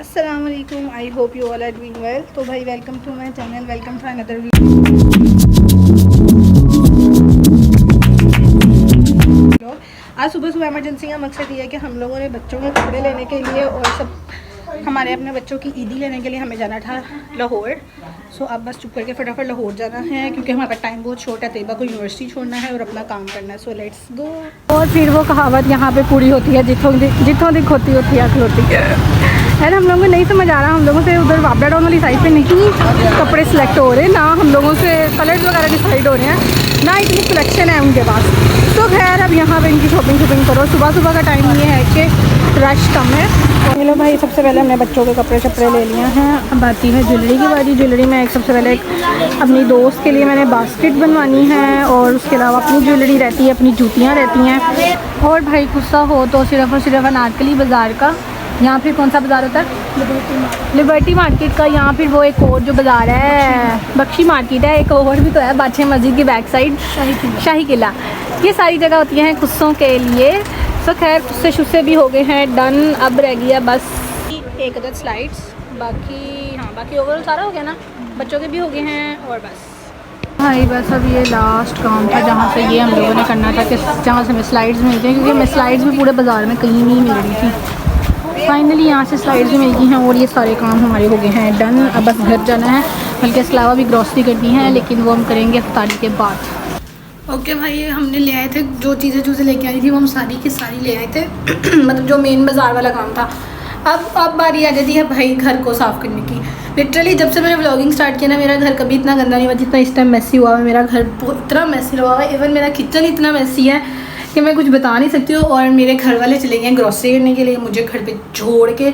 अस्सलाम वालेकुम, I hope you all are doing well. तो भाई welcome to my channel, welcome to another video. आज सुबह सुबह इमरजेंसी का मकसद ये है कि हम लोगों ने बच्चों के कपड़े लेने के लिए और सब हमारे अपने बच्चों की ईदी लेने के लिए हमें जाना था लाहौर। सो अब बस चुप करके फटाफट लाहौर जाना है क्योंकि हमारा टाइम बहुत शॉर्ट है। तैयबा को यूनिवर्सिटी छोड़ना है और अपना काम करना है। So let's go. और फिर वो कहावत यहाँ पे पूरी होती है, जितों दिख होती है ना। हम लोगों को नहीं समझ आ रहा, हम लोगों से उधर वापडा टाउन वाली साइड पे नहीं कपड़े सिलेक्ट हो रहे, ना हम लोगों से कलर्स वगैरह डिसाइड हो रहे हैं, ना इतनी सिलेक्शन है उनके पास। तो खैर अब यहाँ पे इनकी शॉपिंग करो। सुबह सुबह का टाइम ये है कि रश कम है। चलो भाई, सबसे पहले हमने बच्चों के कपड़े शपड़े ले लिए हैं। अब आती है ज्वेलरी की बारी। ज्वेलरी में सबसे पहले अपनी दोस्त के लिए मैंने बास्केट बनवानी है और उसके अलावा अपनी ज्वेलरी रहती है, अपनी जूतियाँ रहती हैं। और भाई गुस्सा हो तो सिर्फ और सिर्फ अनारकली बाज़ार का, यहाँ फिर कौन सा बाज़ार होता है, लिबर्टी मार्केट का। यहाँ फिर वो एक और जो बाज़ार है बख्शी मार्केट है, एक और भी तो है बादशाह मस्जिद की बैक साइड शाही किला। ये सारी जगह होती हैं खुस्सों के लिए। तो खैर खुस्से शुस्से भी हो गए हैं डन। अब रह गया बस एक अदद स्लाइड्स, बाकी ओवरऑल सारा हो गया ना, बच्चों के भी हो गए हैं। और बस भाई बस अब ये लास्ट काम था जहाँ से ये हम लोगों ने करना था कि जहाँ से हमें स्लाइड्स मिलती हैं, क्योंकि हमें स्लाइड्स भी पूरे बाज़ार में कहीं नहीं मिल रही थी। फाइनली यहाँ से स्लाइड्स भी मिल गई हैं और ये सारे काम हमारे हो गए हैं डन। अब बस घर जाना है, बल्कि इसके अलावा भी ग्रॉसरी करनी है, लेकिन वो हम करेंगे इफ्तारी के बाद। ओके भाई, हमने ले आए थे जो चीज़ें लेके आई थी वो हम सारी की सारी ले आए थे मतलब जो मेन बाज़ार वाला काम था। अब बारी आ जाती है भाई घर को साफ़ करने की। लिटरली जब से मैंने व्लॉगिंग स्टार्ट किया ना, मेरा घर कभी इतना गंदा नहीं हुआ जितना इस टाइम मैसी हुआ है। मेरा घर इतना मैसी हुआ है, इवन मेरा किचन इतना मैसी है कि मैं कुछ बता नहीं सकती हूँ। और मेरे घर वाले चले गए ग्रॉसरी करने के लिए मुझे घर पे छोड़ के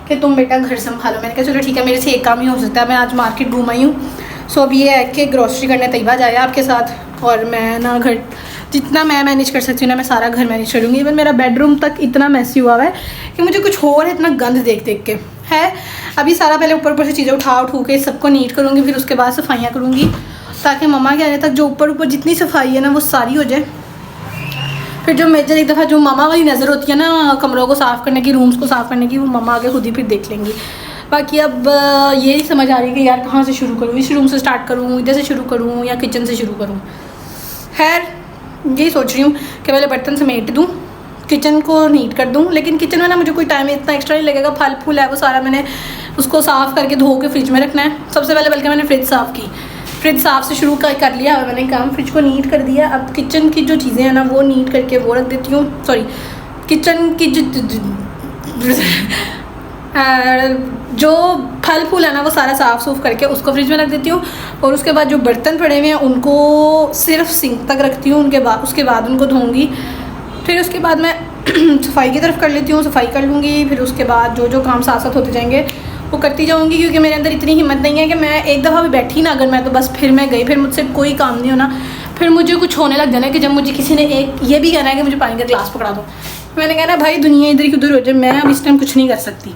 कि तुम बेटा घर संभालो। मैंने कहा चलो ठीक है, मेरे से एक काम ही हो सकता है। मैं आज मार्केट घूम आई हूँ। सो अब ये है कि ग्रॉसरी करने तैयबा जाए आपके साथ, और मैं ना घर जितना मैं मैनेज कर सकती हूँ ना, मैं सारा घर मैनेज करूँगी। इवन मेरा बेडरूम तक इतना मैसी हुआ है कि मुझे कुछ और है, इतना गंद देख के है। अभी सारा पहले ऊपर से चीज़ें उठा के सबको नीट करूँगी, फिर उसके बाद सफाइयाँ करूँगी, ताकि मम्मा के आने तक जो ऊपर जितनी सफाई है ना वो सारी हो जाए। फिर जो मेजर एक दफ़ा जो मामा वाली नज़र होती है ना कमरों को साफ़ करने की, रूम्स को साफ़ करने की, वो मम्मा आके खुद ही फिर देख लेंगी। बाकी अब ये ही समझ आ रही है कि यार कहाँ से शुरू करूँ, इस रूम से स्टार्ट करूँ, इधर से शुरू करूँ या किचन से शुरू करूँ। खैर यही सोच रही हूँ कि पहले बर्तन समेट दूँ, किचन को नीट कर दूँ। लेकिन किचन में ना मुझे कोई टाइम इतना एक्स्ट्रा नहीं लगेगा। फल फूल है वो सारा मैंने उसको साफ़ करके धो के फ्रिज में रखना है सबसे पहले। बल्कि मैंने फ्रिज साफ़ की, फ्रिज साफ़ से शुरू कर लिया मैंने काम, फ्रिज को नीट कर दिया। अब किचन की जो चीज़ें हैं ना वो नीट करके वो रख देती हूँ। सॉरी, किचन की जो फल फूल है ना वो सारा साफ़ सूफ करके उसको फ्रिज में रख देती हूँ। और उसके बाद जो बर्तन पड़े हुए हैं उनको सिर्फ सिंक तक रखती हूँ, उसके बाद उनको धोऊँगी। फिर उसके बाद मैं सफाई की तरफ कर लेती हूँ, सफाई कर लूँगी। फिर उसके बाद जो काम साथ साथ होते जाएंगे वो करती जाऊँगी, क्योंकि मेरे अंदर इतनी हिम्मत नहीं है कि मैं एक दफ़ा भी बैठी ना अगर मैं तो बस फिर मैं गई, फिर मुझसे कोई काम नहीं होना। फिर मुझे कुछ होने लग जाना कि जब मुझे किसी ने एक ये भी कहना है कि मुझे पानी का गिलास पकड़ा दो, मैंने कहना भाई दुनिया इधर की उधर हो जाए, मैं अब इस टाइम कुछ नहीं कर सकती।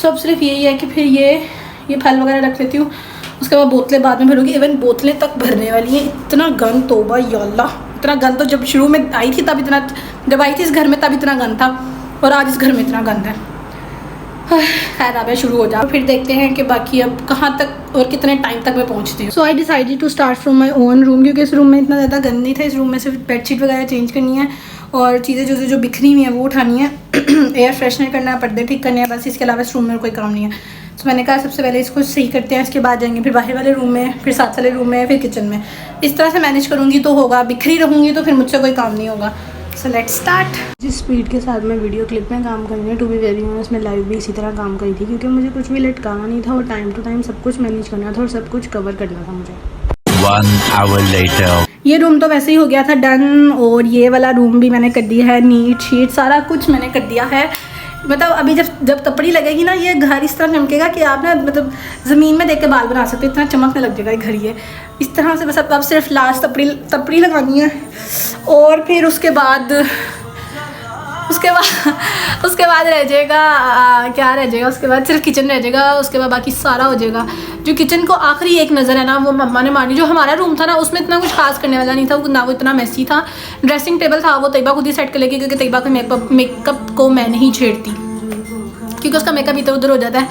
सब सिर्फ यही है कि फिर ये फल वगैरह रख लेती हूँ। उसके बाद बोतलें बाद में भरूँगी। इवन बोतलें तक भरने वाली हैं। इतना गंद, तौबा या अल्लाह, इतना गंद तो जब शुरू में आई थी तब इतना, जब आई थी इस घर में तब इतना गंद था, और आज इस घर में इतना गंद है। खैर अब शुरू हो जाओ, फिर देखते हैं कि बाकी अब कहाँ तक और कितने टाइम तक मैं पहुँचती हूँ। So I decided to start from my own room, क्योंकि इस रूम में इतना ज़्यादा गंद नहीं था। इस रूम में सिर्फ बेडशीट वगैरह चेंज करनी है और चीज़ें जो बिखरी हुई हैं वो उठानी है, एयर फ्रेशनर करना है, पर्दे ठीक करने हैं, बस इसके अलावा इस रूम में कोई काम नहीं है। तो मैंने कहा सबसे पहले इसको सही करते हैं, इसके बाद जाएंगे फिर बाहर वाले रूम में, फिर साथ वाले रूम में, फिर किचन में। इस तरह से मैनेज करूँगी तो होगा, बिखरी रहूँगी तो फिर मुझसे कोई काम नहीं होगा। So let's start. जिस स्पीड के साथ मैं वीडियो क्लिप में काम कर रही हूँ, टू बी वेरी ऑनेस्ट, मैं लाइव भी इसी तरह काम करी थी, क्योंकि मुझे कुछ भी लटकाना नहीं था और टाइम टू टाइम सब कुछ मैनेज करना था और सब कुछ कवर करना था मुझे। 1 hour later. ये रूम तो वैसे ही हो गया था डन, और ये वाला रूम भी मैंने कर दिया है नीट शीट, सारा कुछ मैंने कर दिया है। मतलब अभी जब तपड़ी लगेगी ना, ये घर इस तरह चमकेगा कि आप ना मतलब ज़मीन में देख के बाल बना सकते हो, इतना चमकने लग जाएगा ये घर। ये इस तरह से बस अब सिर्फ लास्ट तपड़ी लगानी है। और फिर उसके बाद रह जाएगा क्या रह जाएगा, उसके बाद सिर्फ किचन रह जाएगा, उसके बाद बाकी सारा हो जाएगा। जो किचन को आखिरी एक नज़र है ना वो मम्मा ने मानी। जो हमारा रूम था ना उसमें इतना कुछ खास करने वाला नहीं था, ना वो इतना मैसी था। ड्रेसिंग टेबल था वो तैयबा खुद ही सेट कर लेगी, क्योंकि तैयबा के मेकअप को मैं नहीं छेड़ती। क्योंकि उसका मेकअप इधर उधर हो जाता है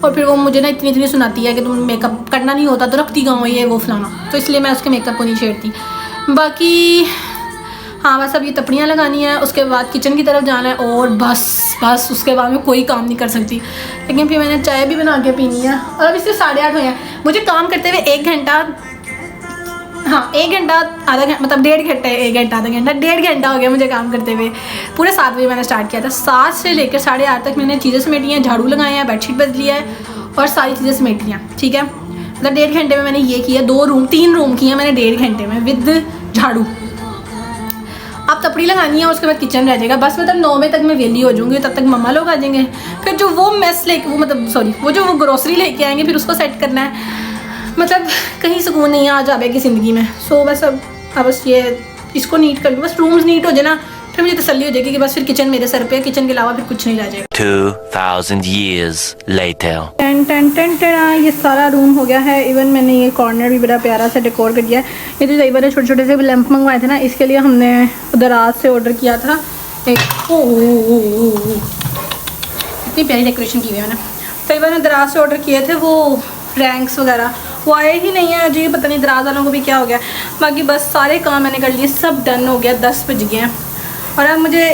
और फिर वो मुझे ना इतनी सुनाती है कि तुम मेकअप करना नहीं होता तो रखती कहाँ हो ये वो फलाना, तो इसलिए मैं उसके मेकअप को नहीं छेड़ती। बाकी हाँ बस अब ये तपड़ियाँ लगानी है, उसके बाद किचन की तरफ जाना है और बस उसके बाद मैं कोई काम नहीं कर सकती। लेकिन फिर मैंने चाय भी बना के पीनी है और अब इससे 8:30 हुए हैं। मुझे काम करते हुए 1 घंटा, हाँ 1 घंटा आधा घंटा, मतलब 1.5 घंटा, 1 घंटा आधा घंटा, 1.5 घंटा हो गया मुझे काम करते हुए। पूरे 7 बजे मैंने स्टार्ट किया था, 7 से लेकर 8:30 तक मैंने चीज़ें समेटी हैं, झाड़ू लगाए हैं, बेडशीट बदली है और सारी चीज़ें समेटी हैं, ठीक है। मतलब 1.5 घंटे में मैंने ये किया, 3 रूम किए मैंने 1.5 घंटे में विद झाड़ू। अब तपड़ी लगानी है और उसके बाद किचन रह जाएगा बस। मतलब 9 बजे तक मैं वेली हो जाऊँगी, तब तक मम्मा लोग आ जाएंगे, फिर जो वो मेस लेके वो ग्रोसरी लेके आएंगे, फिर उसको सेट करना है। मतलब कहीं सुकून नहीं आ जाएगी ज़िंदगी में। सो बस अब बस ये इसको नीट कर लूँ, बस रूम्स नीट हो जाए ना, फिर मुझे तसल्ली हो जाएगी कि बस फिर किचन मेरे सर पे है, किचन के अलावा फिर कुछ नहीं रह जाएगा। 2000 years later. ये सारा रूम हो गया है। इवन मैंने ये कॉर्नर भी बड़ा प्यारा सा डेकोर कर दिया है। ये जो कई छोटे छोटे से लैंप मंगवाए थे ना, इसके लिए हमने दराज से ऑर्डर किया था एक। इतनी प्यारी डेकोरेशन की हुई है मैंने। कई बार दराज से ऑर्डर किए थे वो रैंक्स वगैरह, वो आए ही नहीं है जी, पता नहीं दराज वालों को भी क्या हो गया। बाकी बस सारे काम मैंने कर लिए, सब डन हो गया, 10 बज गए हैं और अब मुझे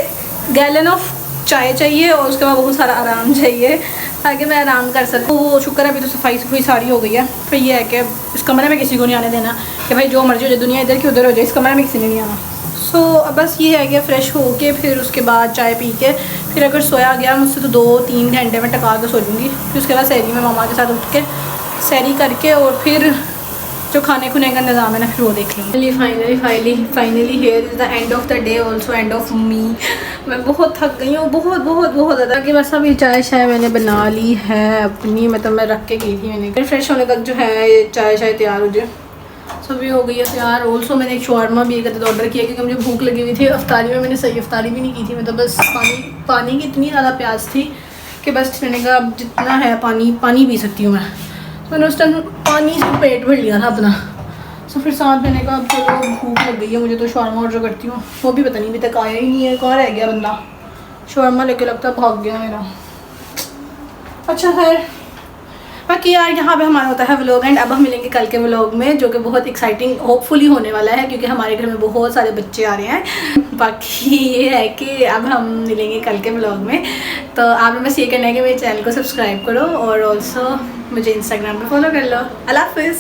गैलन ऑफ चाय चाहिए और उसके बाद बहुत सारा आराम चाहिए ताकि मैं आराम कर सकूँ। वो शुक्र है अभी तो सफाई सारी हो गई है। फिर ये है कि इस कमरे में किसी को नहीं आने देना कि भाई जो मर्जी हो जाए, दुनिया इधर की उधर हो जाए, इस कमरे में किसी ने नहीं आना। सो अब बस ये है कि फ़्रेश हो के फिर उसके बाद चाय पी के फिर अगर सोया गया मुझसे तो 2-3 घंटे में टका के सो लूँगी। फिर उसके बाद सहरी में मामा के साथ उठ के सहरी करके और फिर जो खाने खुने का निज़ाम है ना फिर वो देख लेंगे। Finally here is the end of the day, also end of me. मैं बहुत थक गई हूँ, बहुत ज़्यादा कि बस अभी चाय मैंने बना ली है अपनी, मतलब मैं रख के गई थी। मैंने फिर फ्रेश होने तक जो है ये चाय तैयार हो जाए, सभी हो गई है तैयार। ऑल्सो मैंने एक शवारमा भी एक ऑर्डर किया क्योंकि मुझे भूख लगी हुई थी। अफ्तारी में मैंने सही अफ्तारी भी नहीं की थी, मैं तो बस पानी की इतनी ज़्यादा प्यास थी कि बस मैंने कहा अब जितना है पानी पी सकती हूँ मैं। मैंने उस टाइम पानी से पेट भर लिया था अपना। तो फिर साथ मैंने कहा अब चलो भूख लग गई है मुझे तो शवारमा ऑर्डर करती हूँ। वो भी पता नहीं अभी तक आया ही नहीं है, कहाँ रह गया बंदा। शवारमा लेके लगता भाग गया मेरा। अच्छा खैर, बाकी यार यहाँ पे हमारा होता है व्लॉग एंड। अब हम मिलेंगे कल के व्लॉग में जो कि बहुत एक्साइटिंग होपफुली होने वाला है क्योंकि हमारे घर में बहुत सारे बच्चे आ रहे हैं। बाकी ये है कि अब हम मिलेंगे कल के व्लॉग में। तो आपने बस ये करना है कि मेरे चैनल को सब्सक्राइब करो और ऑल्सो मुझे इंस्टाग्राम पे फॉलो कर लो। अल्लाह हाफिज़।